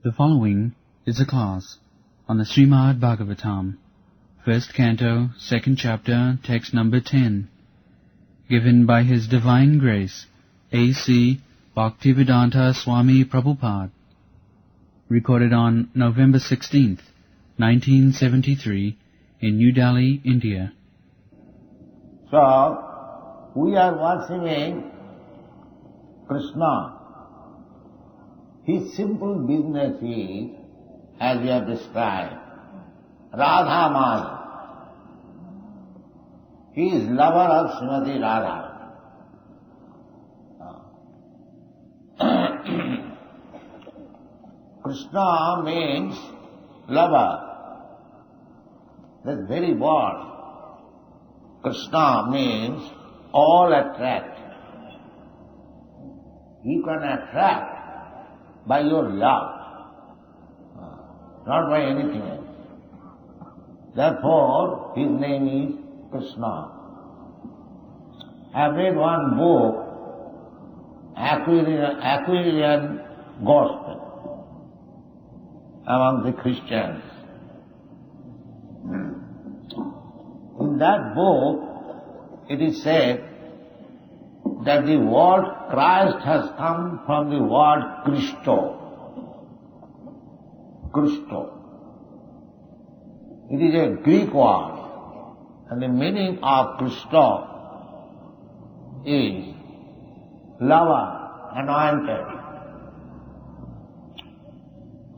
The following is a class on the Śrīmad-Bhāgavatam, first canto, second chapter, text number 10, given by His Divine Grace, A.C. Bhaktivedanta Swami Prabhupada, recorded on November 16th, 1973, in New Delhi, India. So, we are worshipping Krishna. His simple business is, as we have described, Radha Maya. He is lover of Srimati Radha. Krishna means lover. That very word. Krishna means all attract. You can attract by your love, not by anything else. Therefore, his name is Krishna. I have read one book, Aquarian Gospel, among the Christians. In that book, it is said that the word Christ has come from the word Christo. Christo. It is a Greek word, and the meaning of Christo is lover, anointed.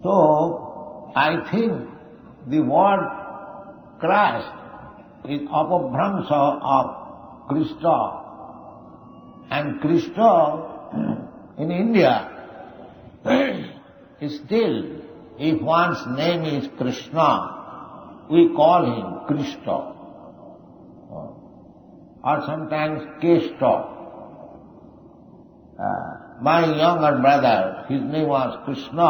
So, I think the word Christ is apabhramsa of Christo. And Krishna in India is still, if one's name is Krishna, we call him Krishna. Or sometimes Keshta. My younger brother, his name was Krishna,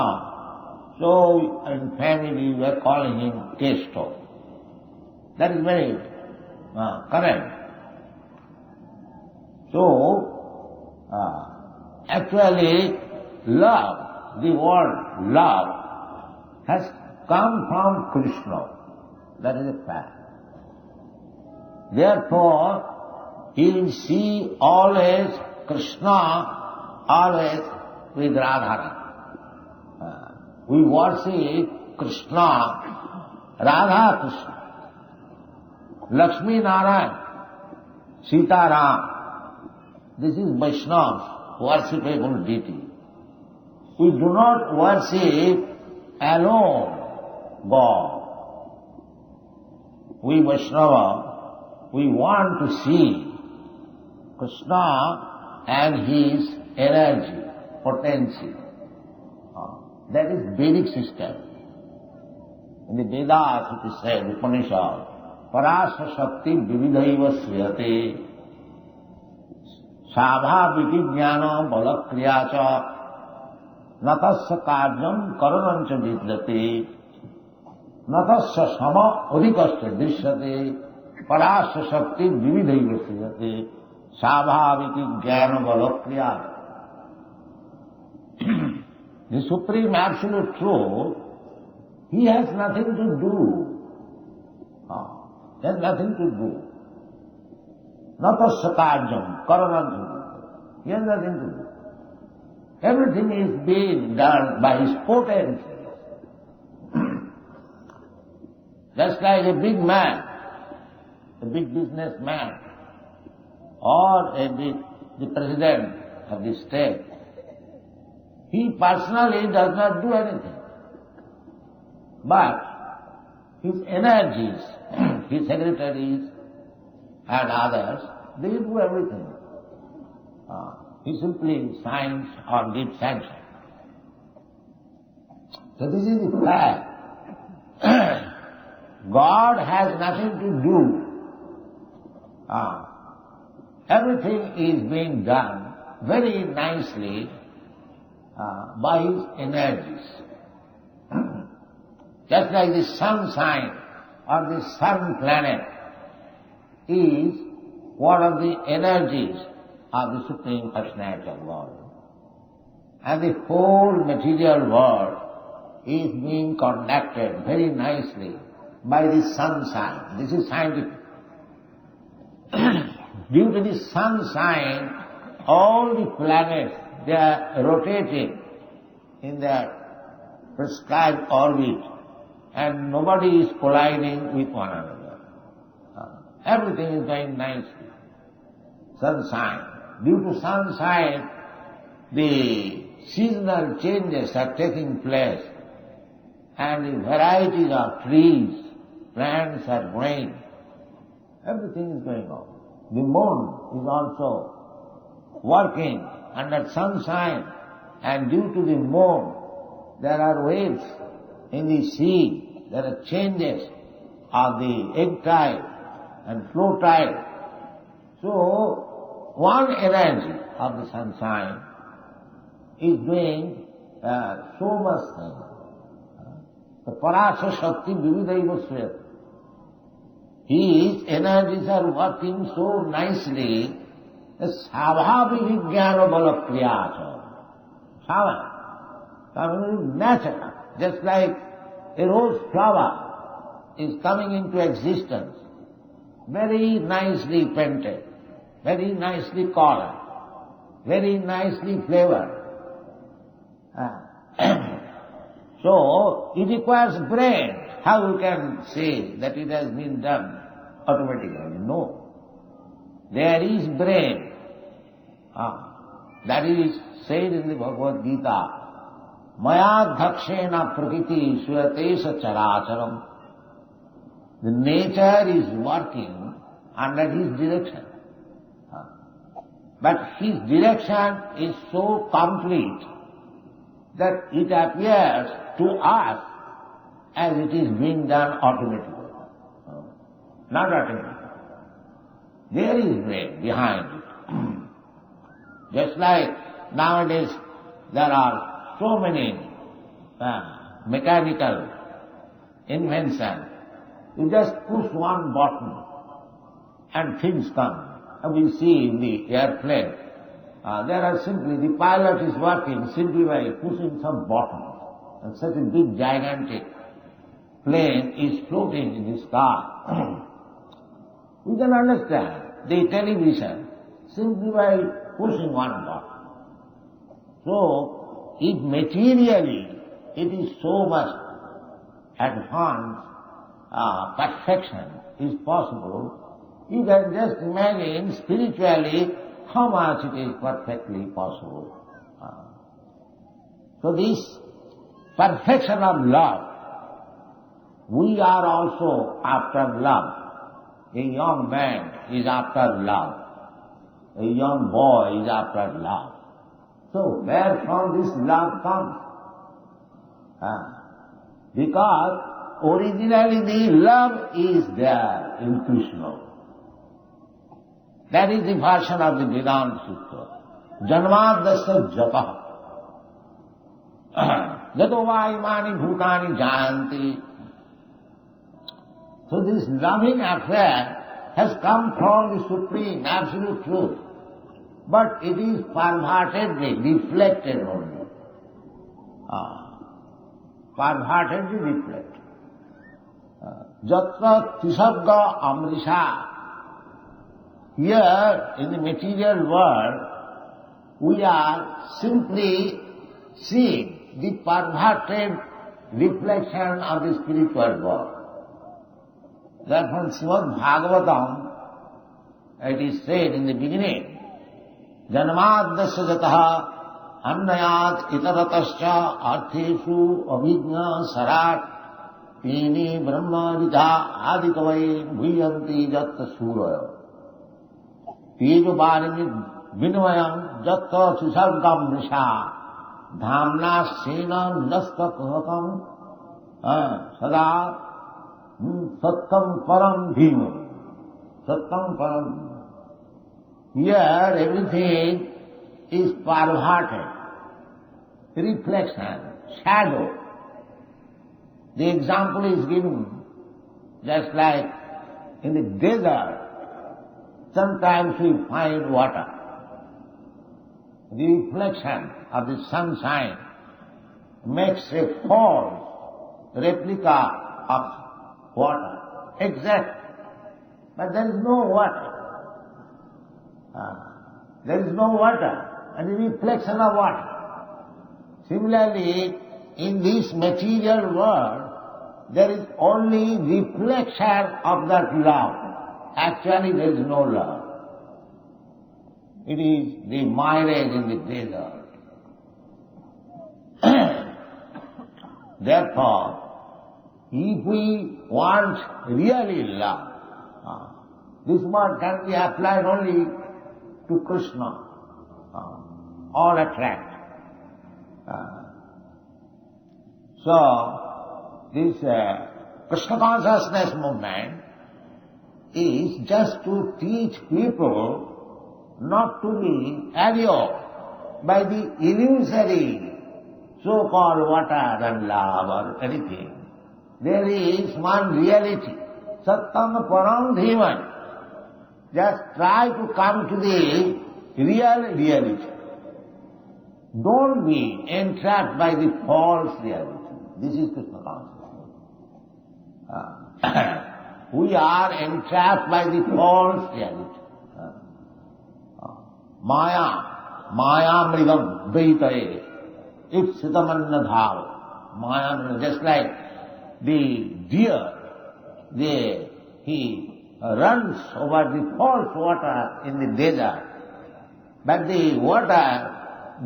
so in family we were calling him Keshta. That is very correct. So, actually, love, the word love, has come from Krishna. That is a fact. Therefore, you will see always Krishna, always with Radharani. We worship Krishna, Radha Krishna, Lakshmi Narayan, Sita Ram. This is Vaishnava's worshipable deity. We do not worship alone God. We Vaishnava, we want to see Krishna and his energy, potency. That is Vedic system. In the Vedas it is said, Upanishad, Parasya Shakti Vividhaiva Sriyate Svabhaviti jnana balakriya cha natasya karyam karanam cha vidyate natasya sama adhikasya drishyate parasya shakti vividhaiva sriyate svabhaviti jnana balakriya. The Supreme Absolute Truth, he has nothing to do. He has nothing to do. Natasya karyam karanam. He has nothing to do. Everything is being done by his potency. Just like a big man, a big businessman, or the president of the state, he personally does not do anything. But his energies, his secretaries and others, they do everything. He simply signs or gives sanction. So this is the fact. God has nothing to do. Everything is being done very nicely by his energies. Just like the sun sign or the sun planet is one of the energies of the Supreme Personality of God. And the whole material world is being conducted very nicely by the sunshine. This is scientific. Due to the sunshine, all the planets, they are rotating in their prescribed orbit, and nobody is colliding with one another. Everything is going nicely. Sunshine. Due to sunshine, the seasonal changes are taking place, and the varieties of trees, plants are growing. Everything is going on. The moon is also working under sunshine, and due to the moon, there are waves in the sea, there are changes of the egg tide and flow tide. So, one energy of the sunshine is doing so much thing. The Parasa Shakti Vividaiva Sweta. His energies are working so nicely that Sabhavi Vijnana Bala Priyasa. Sabha. I mean, natural. Just like a rose flower is coming into existence, very nicely painted, very nicely colored, very nicely flavored. So, it requires brain. How you can say that it has been done automatically? No. There is brain. That is said in the Bhagavad Gita. iandKṛṣṇa prakriti suyatesa characharam. The nature is working under his direction. But his direction is so complete that it appears to us as it is being done automatically. Not automatically. There is brain behind it. Just like nowadays there are so many mechanical inventions. You just push one button and things come. And we see in the airplane, there are simply, the pilot is working simply by pushing some button. And such a big gigantic plane is floating in the sky. We can understand the television simply by pushing one button. So, if materially it is so much advanced, perfection is possible, you can just imagine spiritually how much it is perfectly possible. So this perfection of love, we are also after love. A young man is after love. A young boy is after love. So where from this love comes? Because originally the love is there in Krishna. That is the version of the Vedanta Sutra. Janmadasya japa. Jato va imani bhutani jayanti. So this loving affair has come from the Supreme Absolute Truth. But it is pervertedly reflected only. Pervertedly reflected. Jatra tisabga amrisha. Here, in the material world, we are simply seeing the perverted reflection of the spiritual world. Therefore, in Śrīmad-Bhāgavatam, it is said in the beginning, Janmadasya jataha annayat itaratascha artheshu abhijna sarat tini brahma ridha adikavai bhuyanti jatta suraya. Tejo varimi vinvayam jatta susargam nisha dhamna sena nasta kahakam sada sattam param bhima. Sattam param. Here everything is perverted. Reflection, shadow. The example is given just like in the desert. Sometimes we find water. The reflection of the sunshine makes a false replica of water, exact, but there is no water. There is no water, and a reflection of water. Similarly, in this material world, there is only reflection of that love. Actually, there is no love. It is the mirage in the desert. Therefore, if we want really love, this word can be applied only to Krishna, all attract. So, this Krishna consciousness movement is just to teach people not to be allured by the illusory so-called water and love or anything. There is one reality, Sattam Param Dhiman. Just try to come to the real reality. Don't be entrapped by the false reality. This is Krishna consciousness. We are entrapped by the false reality. Maya mridam dvaitaye, ipsitamanna dhava. Maya mridam, just like the deer, he runs over the false water in the desert, but the water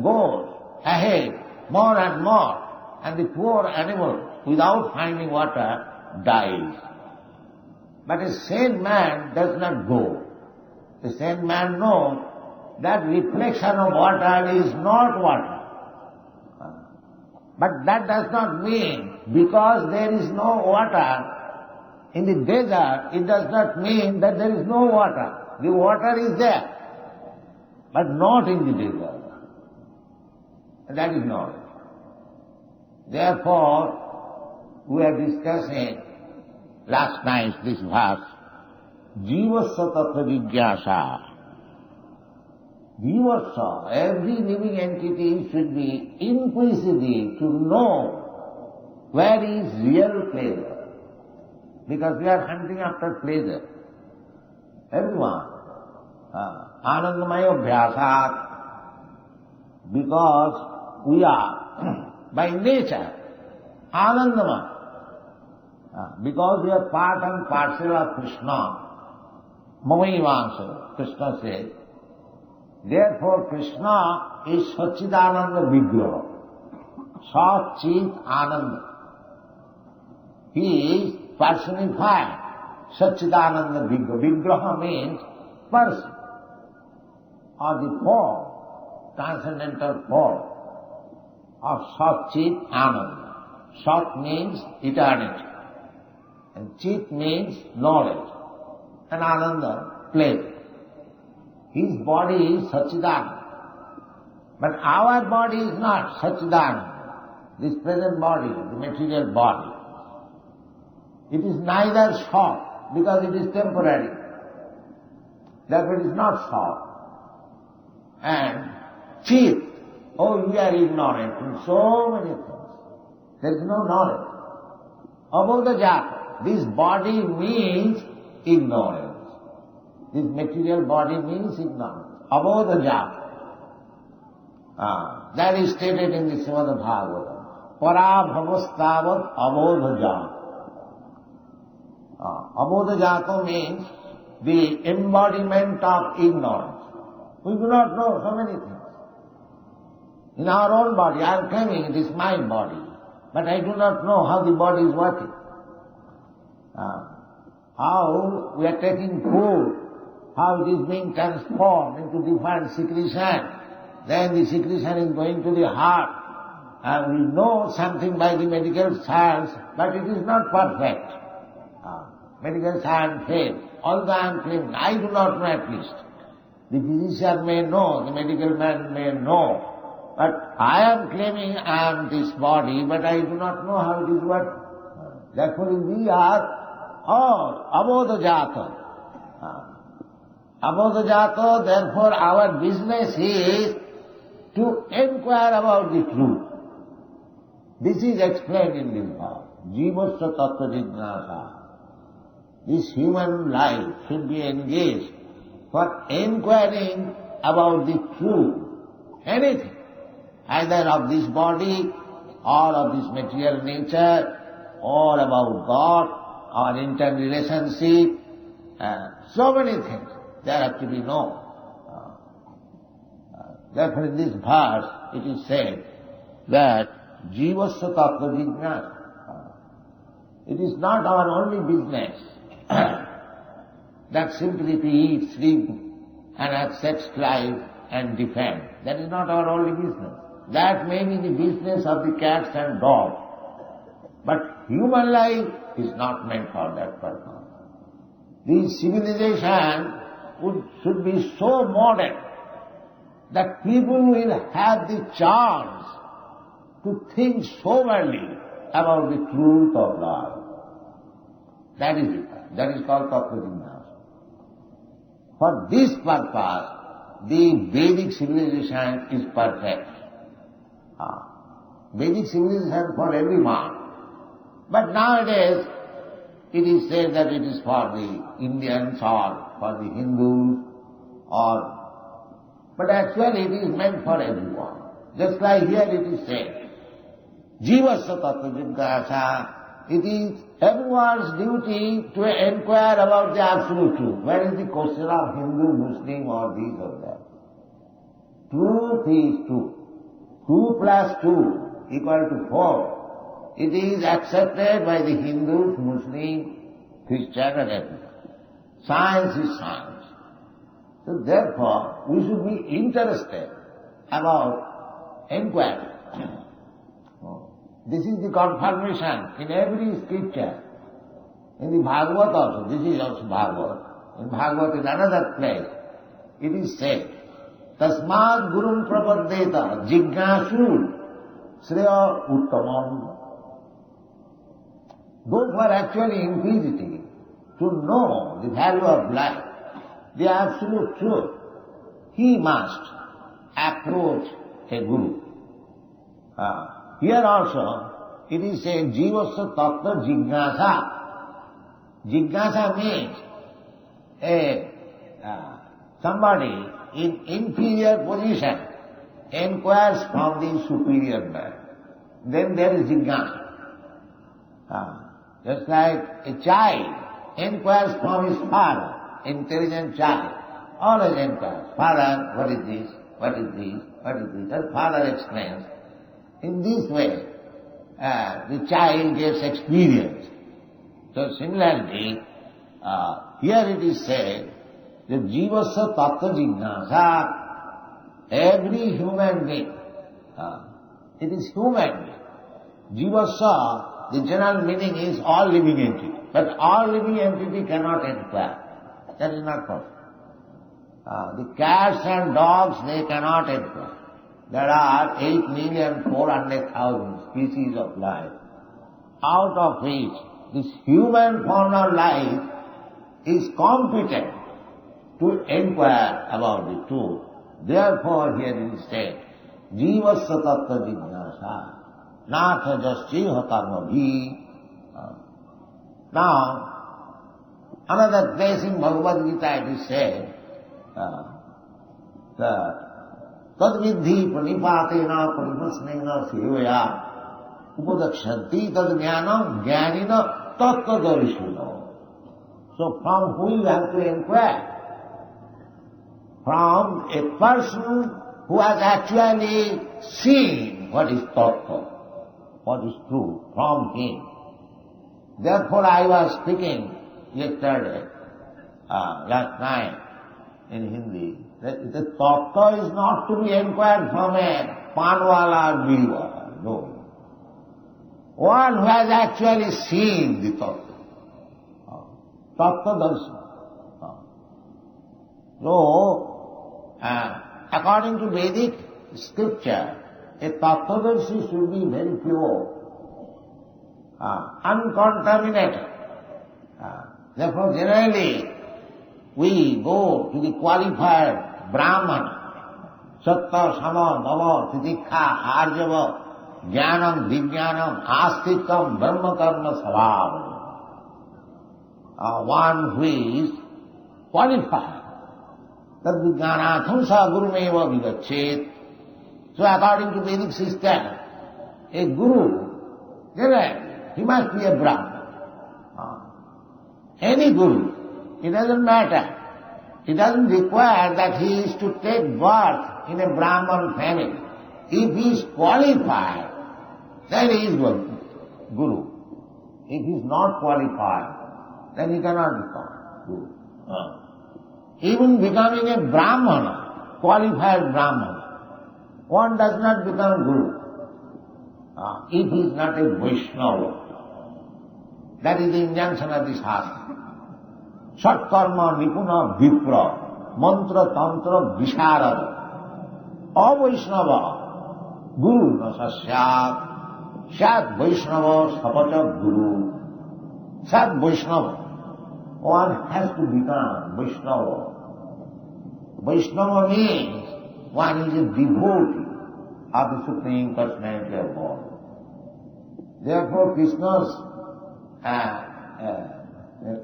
goes ahead more and more, and the poor animal, without finding water, dies. But a sane man does not go. The sane man knows that reflection of water is not water. But that does not mean, because there is no water in the desert, it does not mean that there is no water. The water is there, but not in the desert. That is not. Therefore, we are discussing last night this verse, Jivasya Tattva Jigyasa. Jivasya, every living entity should be inquisitive to know where is real pleasure. Because we are hunting after pleasure. Everyone. Anandamaya Bhyasat. Because we are by nature Anandamaya. Because we are part and parcel of Krishna. Mamaivansha, Krishna says. Therefore Krishna is Satchidananda Vigraha. Sat-Chit Ananda. He is personified Satchidananda Vigraha. Vigraha means person or the form, transcendental form of Sat-Chit Ananda. Sat means eternity, and Chit means knowledge, and Ananda, pleasure. His body is Satchidananda. But our body is not Satchidananda. This present body, the material body, it is neither short, because it is temporary. Therefore it is not short. And Chit, we are ignorant in so many things. There is no knowledge. Abodhajata, this body means ignorance. This material body means ignorance. Abodhajata. That is stated in the Śrīmad-Bhāgavatam. Parabhavastavat abodhajata. Abodhajata means the embodiment of ignorance. We do not know so many things. In our own body, I am claiming it is my body, but I do not know how the body is working. How we are taking food, how it is being transformed into different secretion. Then the secretion is going to the heart, and we know something by the medical science, but it is not perfect. Medical science fails. Although I am claiming, I do not know at least. The physician may know, the medical man may know, but I am claiming I am this body, but I do not know how it is working. Therefore we are all abodhajata. Abodhajata, therefore our business is to inquire about the truth. This is explained in this verse. Jivasya tattva jignasa. This human life should be engaged for inquiring about the truth, anything, either of this body or of this material nature or about God, our interrelationship, so many things there have to be known. Therefore in this verse it is said that jivasya tattva jignasa. It is not our only business that simply to eat, sleep and have sex life and defend. That is not our only business. That may be the business of the cats and dogs. But human life is not meant for that purpose. The civilization should be so modern that people will have the chance to think soberly about the truth of life. That is it. That is called tattva jignasa. For this purpose, the Vedic civilization is perfect. Vedic civilization for everyone. But nowadays, it is said that it is for the Indians or for the Hindus but actually it is meant for everyone. Just like here it is said, jivasya tattva jignasa. It is everyone's duty to inquire about the absolute truth. Where is the question of Hindu, Muslim or this or that? Truth is truth. 2 plus 2 equal to 4. It is accepted by the Hindus, Muslims, Christian and everyone. Science is science. So therefore, we should be interested about inquiry. This is the confirmation in every scripture. In the Bhagavad also, this is also Bhagavad. In Bhagavad, in another place, it is said, Tasmad Gurum Prapaddeta Jignasu Shreya Uttamam. Those who are actually inquisitive to know the value of life, the absolute truth, he must approach a guru. Here also, it is saying, jivasya tattva jignasa. Jignasa means somebody in inferior position inquires from the superior man. Then there is jignasa. Just like a child inquires from his father, intelligent child, always inquires, Father, what is this? What is this? What is this? And father explains. In this way, the child gets experience. So similarly, here it is said that jivasya tattva jignasa, every human being, it is human being. Jivasya, the general meaning is all living entity. But all living entity cannot inquire. That is not possible. The cats and dogs, they cannot inquire. There are 8,400,000 species of life, out of which this human form of life is competent to inquire about the truth. Therefore, here it is said, jivasya tattva jignasa, natha jasya karmabhi. Now, another place in Bhagavad Gita it is said, तद्विद्धि प्रणिपातेन परिप्रश्नेन सेवया उपदक्षन्ति तद्ज्ञानं ज्ञानिन तत्त्वदर्शिनो. So from who you have to inquire? From a person who has actually seen what is tattva, what is true, from him. Therefore I was speaking yesterday, last night in Hindi, that the tattva is not to be inquired from a panwala or bilwala, no. One who has actually seen the tattva. Tattva darshan. So, according to Vedic Scripture, a tattvadarshi should be very pure, uncontaminated. Therefore, generally, we go to the qualified Brahmana, Satta, Sama, Dava, Titikha, Arjava, jnanam, vijnanam, astikam, brahma karma sabhav. One who is qualified. Tad vijnanatham sa gurumeva vivachet. So according to Vedic system, a guru, he must be a Brahman. Any guru, it doesn't matter. It doesn't require that he is to take birth in a Brahman family. If he is qualified, then he is guru. If he is not qualified, then he cannot become guru. Even becoming a Brahmana, qualified Brahmana, one does not become guru if he is not a Vaishnava. That is the injunction of this Shastra. Sat karma nipuna vipra, mantra tantra visharada, avaishnava, guru na sasyat, sat vaishnava sapata guru. Sat vaishnava, one has to become Vaishnava. Vaishnava means one is a devotee of the Supreme Personality of God. Therefore Krishna's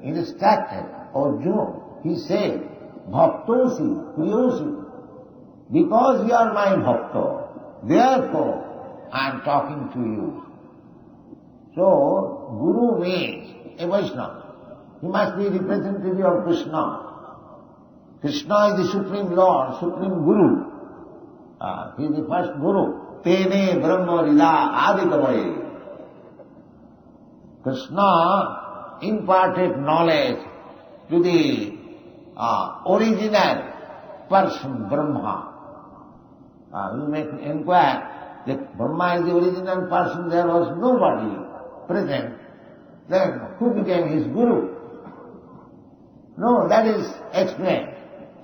instructed Arjuna, he said, Bhaktosi, Priyosi, because you are my Bhakta, therefore I am talking to you. So, Guru means a Vaishnava. He must be representative of Krishna. Krishna is the Supreme Lord, Supreme Guru. He is the first Guru. Tene Brahma Lila Adikavaye. Krishna imparted knowledge to the original person, Brahma. You may inquire that Brahma is the original person, there was nobody present. Then who became his Guru? No, that is explained.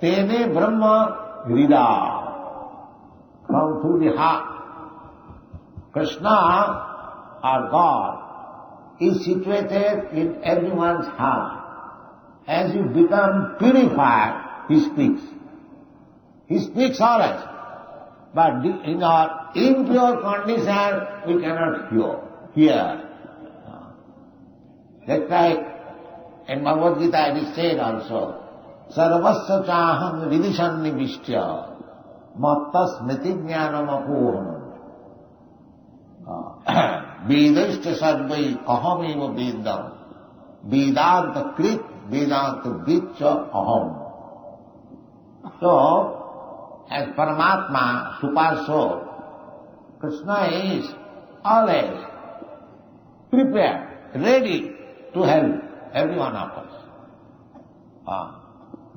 Tene Brahma Hrida. From through the heart. Krishna, our God, is situated in everyone's heart. As you become purified, he speaks. He speaks always. But in our impure condition, we cannot hear. That's like in Bhagavad Gita it is said also, Sarvasya chaham vidishan nivishya mattas smriti jnanam apohanam vedashta sarvai ahamiva vedam vedanta krit vedanta vidcha aham. So, as Paramatma, Super Soul, Krishna is always prepared, ready to help every one of us.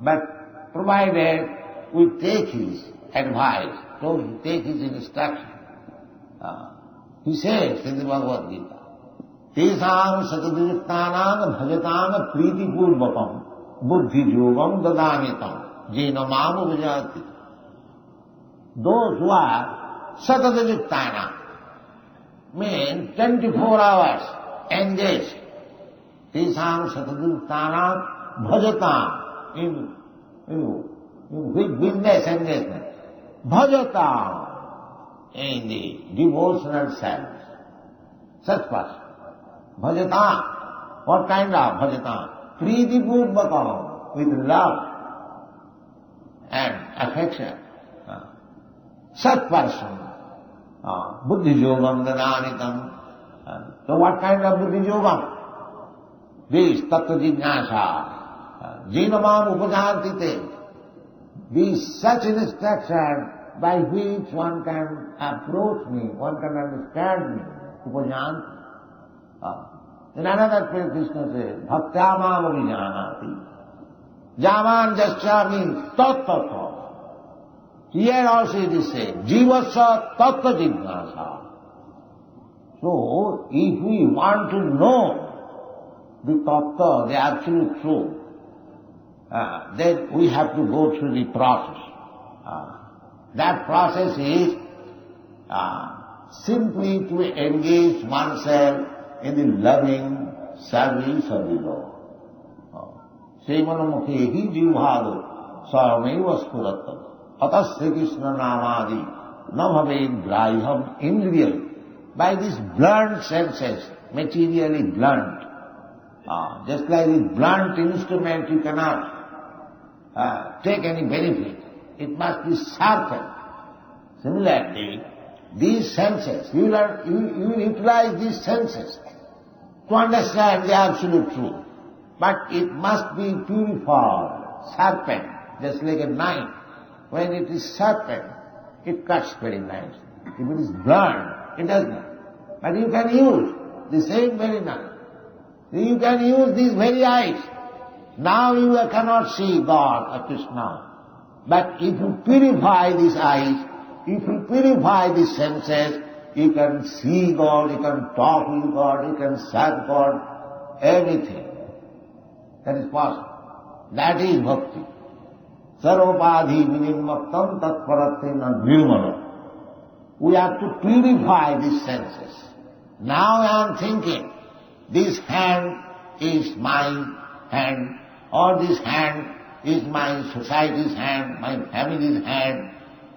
But provided we take his advice, so we take his instruction. He says in the Bhagavad Gita, Tesam sataduriktanam bhajatam priti purvakam buddhi yogam dadanitam jena mamu vijati. Those who are sataduriktanam mean 24 hours engaged. Tesam sataduriktanam bhajatam in with business engagement. Bhajatam in the devotional service. Such person. Bhajatam. What kind of bhajatam? Priti purvakam, with love and affection. Such person. Buddhi yogam dadanitam. So what kind of buddhi yogam? This tattva jignasa. Jinamam upajantite. This such instruction by which one can approach me, one can understand me. Upajant. In another place Krishna says, Bhaktyamam avijanati. Jaman jasya means tattva. Here also it is said, Jivasya tattva jignasa. So, if we want to know the tattva, the absolute truth, then we have to go through the process. That process is simply to engage oneself in the loving service of the Lord. Sevanamukhehi jivhado sarvameva spuratam atas Sri Krishna namadi namaved graham indriyam by these blunt senses, materially blunt. Just like with blunt instrument you cannot take any benefit. It must be sharpened. Similarly, these senses, you will utilize these senses to understand the absolute truth. But it must be purified, sharpened, just like a knife. When it is sharpened, it cuts very nicely. If it is blunt, it does not. But you can use the same very knife. You can use these very eyes. Now you cannot see God or Krishna. But if you purify these eyes, if you purify these senses, you can see God, you can talk with God, you can serve God, everything. That is possible. That is bhakti. Sarvopadhi vinimmattam tatparattena nirmala. We have to purify these senses. Now I am thinking, this hand is my hand, or this hand is my society's hand, my family's hand,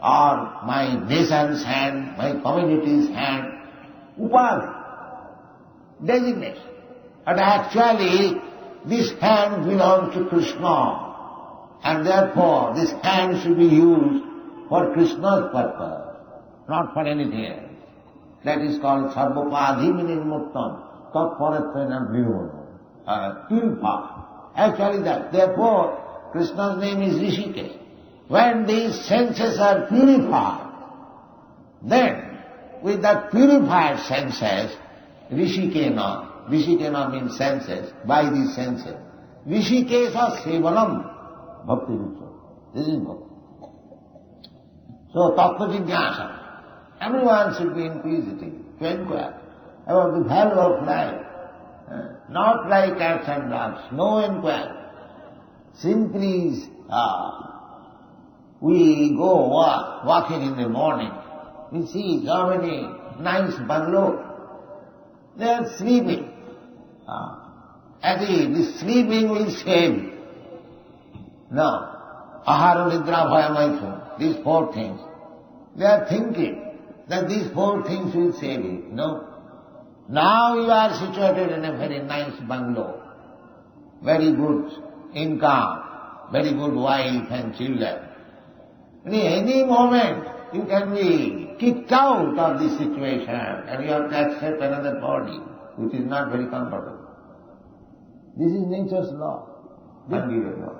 or my nation's hand, my community's hand. Upadhi, designation. But actually, this hand belongs to Krishna, and therefore this hand should be used for Krishna's purpose, not for anything else. That is called sarvopadhi vinimmattam tatparattena nirmala. Purify. Actually that. Therefore, Krishna's name is Rishikesh. When these senses are purified, then with that purified senses, Rishikena means senses, by these senses. Rishikesha sevanam bhakti ritual. This is bhakti. So, tattva jignasa. Everyone should be inquisitive, to inquire about the value of life. Not like cats and dogs, no inquiry. Simply, we go walking in the morning, we see so many nice bungalows. They are sleeping. The sleeping will save. No. Ahara, nidra, bhaya, maithu. These four things. They are thinking that these four things will save you. No. Now you are situated in a very nice bungalow. Very good income. Very good wife and children. In any moment you can be kicked out of this situation and you have to accept another body which is not very comfortable. This is nature's law. Unbelievable.